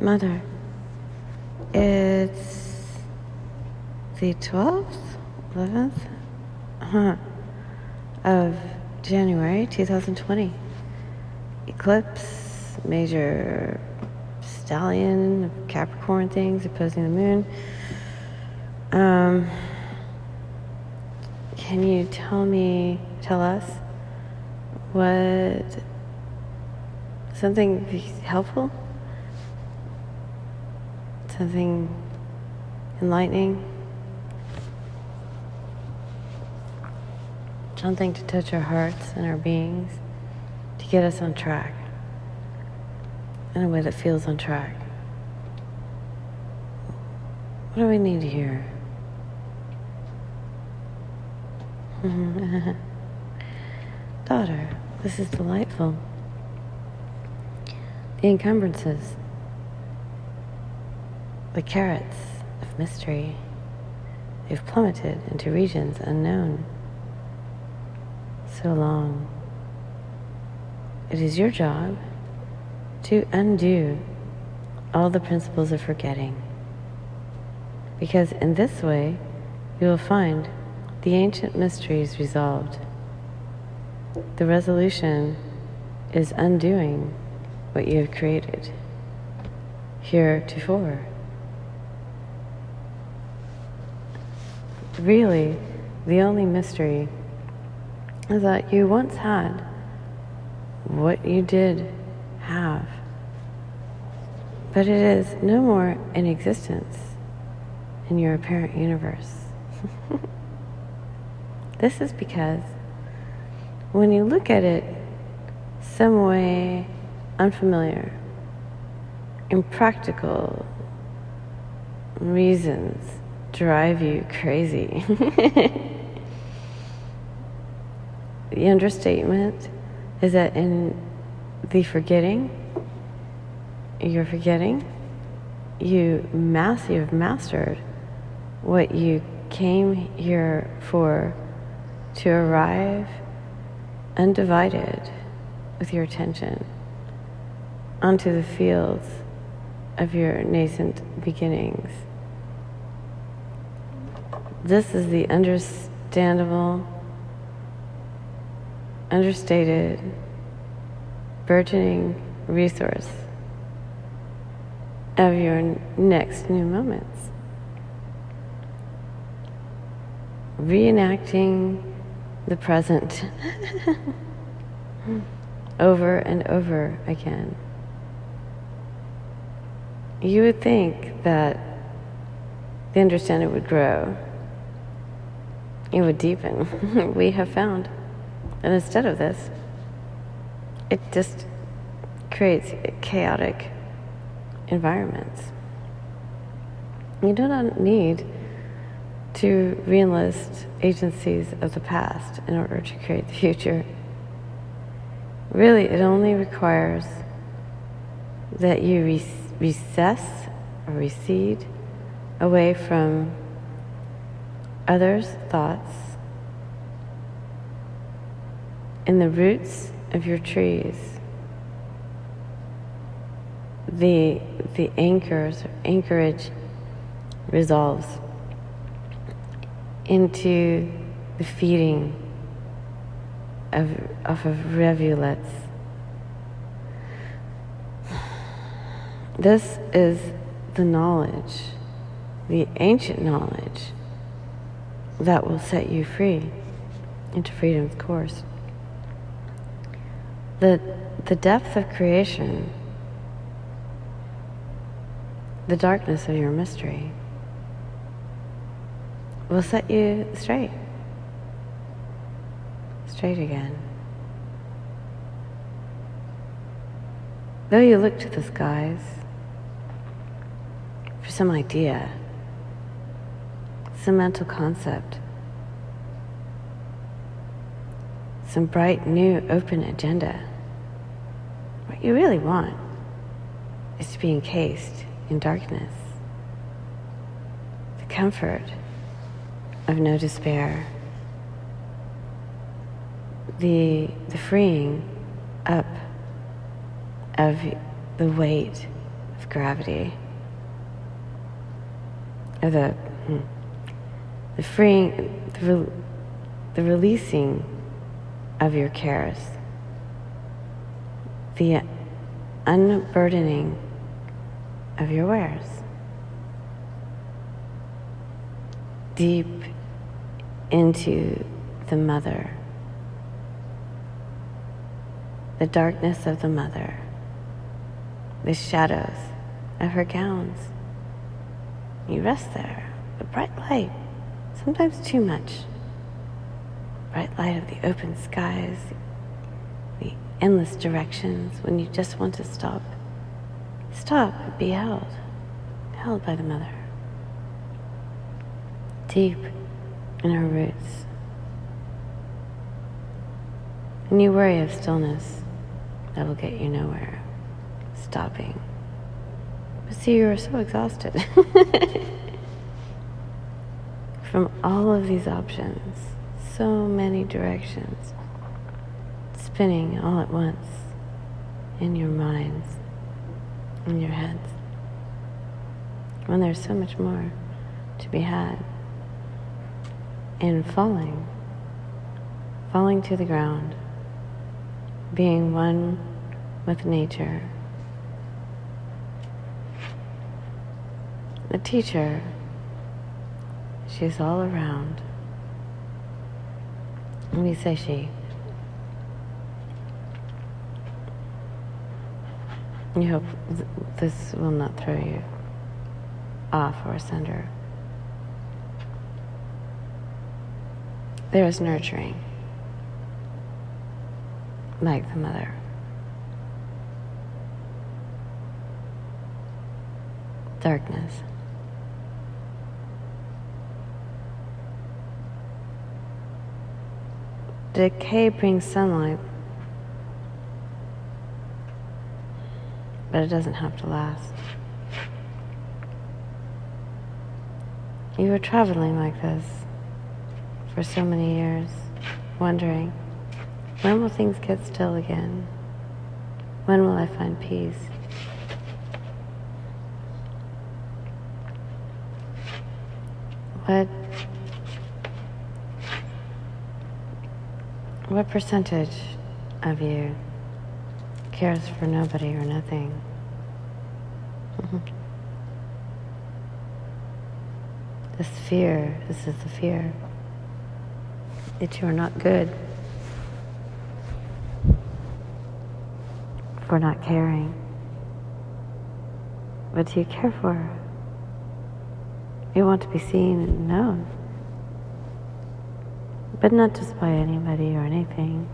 Mother, it's the 12th, 11th of January 2020. Eclipse, major stallion of Capricorn things opposing the moon. Can you tell us what, something helpful? Something enlightening? Something to touch our hearts and our beings, to get us on track in a way that feels on track. What do we need to hear? Daughter, this is delightful. The encumbrances, the carrots of mystery, they've plummeted into regions unknown. So long. It is your job to undo all the principles of forgetting, because in this way you will find the ancient mysteries resolved. The resolution is undoing what you have created heretofore. Really, the only mystery is that you once had what you did have, but it is no more in existence in your apparent universe. This is because when you look at it some way unfamiliar, impractical reasons drive you crazy. The understatement is that in the forgetting, you're forgetting, you've mastered what you came here for, to arrive undivided with your attention onto the fields of your nascent beginnings. This is the understandable, understated, burgeoning resource of your next new moments. Reenacting the present over and over again. You would think that the understanding would grow, it would deepen. We have found that instead of this, it just creates chaotic environments. You do not need to re-enlist agencies of the past in order to create the future. Really, it only requires that you recess or recede away from others' thoughts in the roots of your trees. The anchorage resolves into the feeding of rivulets. This is the knowledge, the ancient knowledge, that will set you free into freedom's course. The depth of creation, the darkness of your mystery, will set you straight again. Though you look to the skies for some idea, some mental concept, some bright, new, open agenda, what you really want is to be encased in darkness, the comfort of no despair, the freeing up of the weight of gravity, or the freeing, the releasing of your cares, the unburdening of your wares. Deep into the mother, the darkness of the mother, the shadows of her gowns. You rest there, the bright light, sometimes too much. Bright light of the open skies, the endless directions when you just want to stop. Stop and be held by the mother. Deep in her roots. And you worry of stillness that will get you nowhere. Stopping. But see, you are so exhausted from all of these options, so many directions, spinning all at once in your minds, in your heads, when there's so much more to be had. And falling to the ground, being one with nature. The teacher, she's all around. Let me say she. You hope this will not throw you off or asunder. There is nurturing, like the mother. Darkness. Decay brings sunlight, but it doesn't have to last. You were traveling like this for so many years, wondering, when will things get still again? When will I find peace? What percentage of you cares for nobody or nothing? This is the fear that you are not good for not caring. What do you care for? You want to be seen and known, but not just by anybody or anything.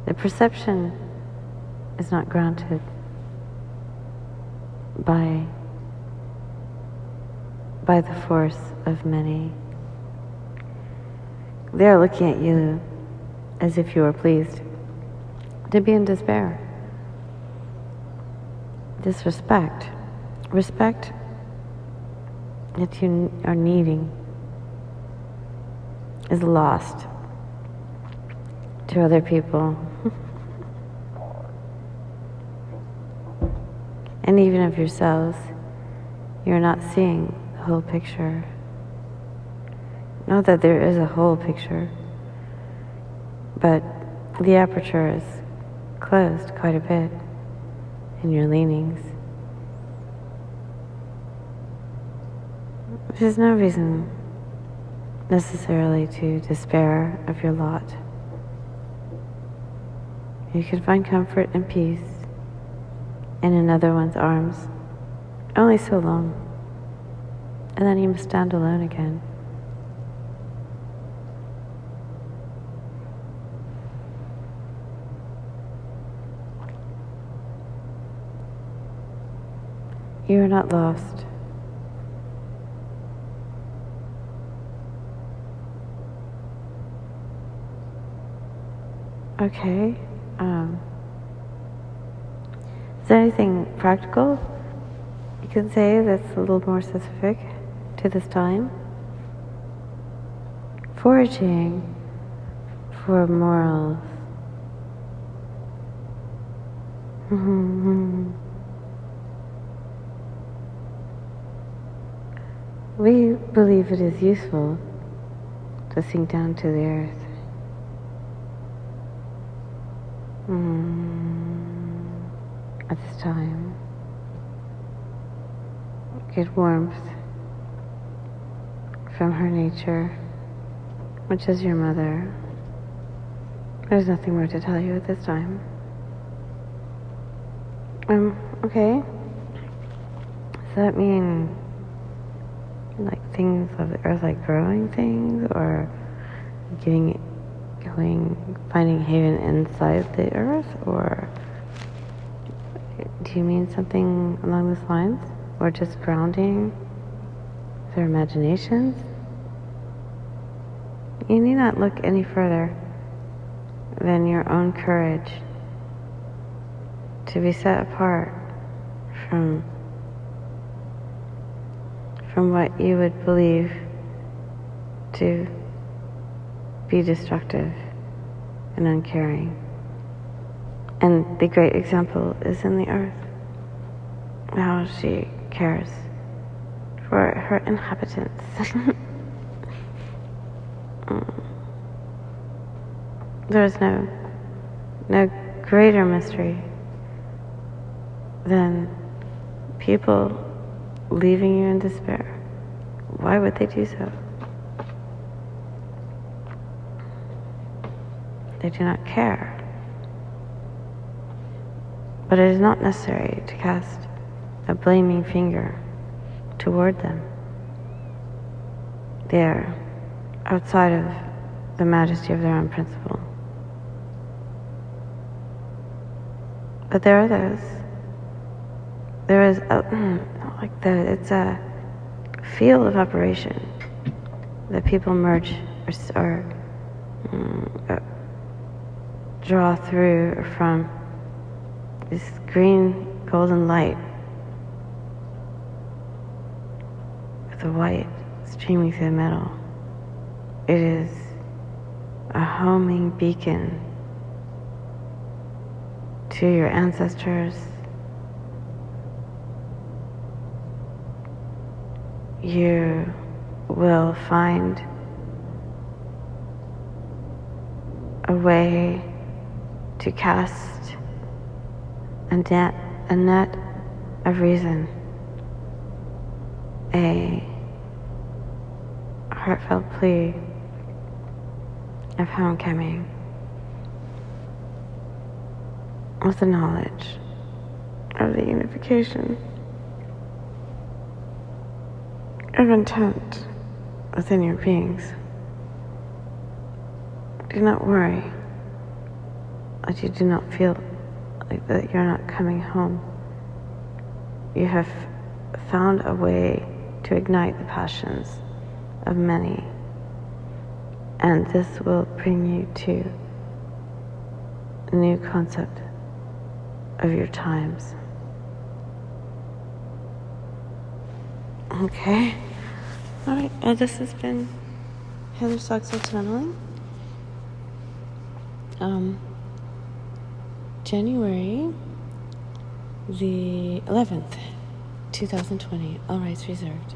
The perception is not granted by the force of many. They are looking at you as if you were pleased to be in despair. Disrespect. Respect that you are needing is lost to other people. And even of yourselves, you're not seeing the whole picture. Not that there is a whole picture, but the aperture is closed quite a bit in your leanings. There's no reason necessarily to despair of your lot. You can find comfort and peace in another one's arms only so long, and then you must stand alone again. You are not lost. Okay. Is there anything practical you can say that's a little more specific to this time? Foraging for morals. we believe it is useful to sink down to the earth. At this time, get warmth from her nature, which is your mother. There's nothing more to tell you at this time. Okay. Does that mean like things of the earth, like growing things, or finding haven inside the earth, or do you mean something along those lines, or just grounding their imaginations? You need not look any further than your own courage to be set apart from what you would believe to be destructive and uncaring. And the great example is in the earth, how she cares for her inhabitants. There is no greater mystery than people leaving you in despair. Why would they do so? They do not care. But it is not necessary to cast a blaming finger toward them. They are outside of the majesty of their own principle. But there are those. There is it's a field of operation that people merge or draw through or from this green golden light with the white streaming through the metal. It is a homing beacon to your ancestors. You will find a way to cast a net of reason, a heartfelt plea of homecoming with the knowledge of the unification of intent within your beings. Do not worry that you do not feel like that you're not coming home. You have found a way to ignite the passions of many, and this will bring you to a new concept of your times. Okay. Alright, well, this has been Heather Stocksville channeling. January the 11th, 2020. All rights reserved.